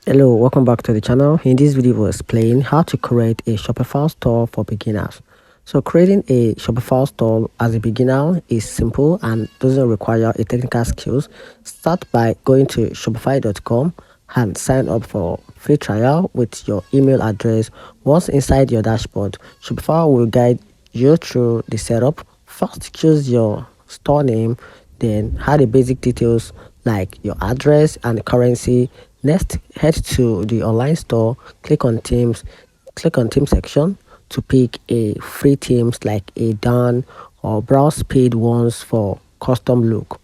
Hello, welcome back to the channel. In this video, we'll explain how to create a Shopify store for beginners. So creating a Shopify store as a beginner is simple and doesn't require a technical skills. Start by going to shopify.com and sign up for free trial with your email address. Once inside your dashboard, Shopify will guide you through the setup. First, choose your store name, then add the basic details like your address and currency. Next, head to the online store, click on themes, click on theme section to pick a free themes like a Dan or browse paid ones for custom look.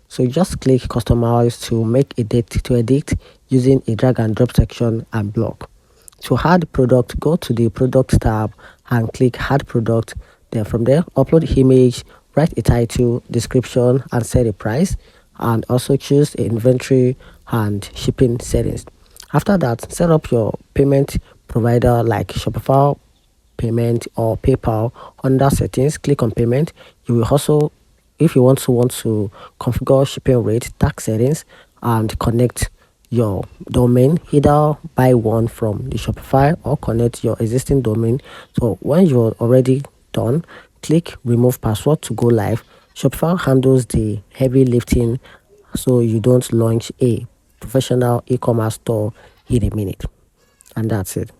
So you just click customize to make a date to edit using a drag and drop section and block. To add product, go to the product tab and click add product. Then from there, upload image, write a title, description, and set a price. And also choose inventory and shipping settings. After that, set up your payment provider like Shopify payment or PayPal. Under settings, click on payment. You will also, if you want to configure shipping rate, tax settings, and connect your domain, either buy one from the Shopify or connect your existing domain. So when you're already done, click remove password to go live. Shopify handles the heavy lifting so you don't launch a professional e-commerce store in a minute. And that's it.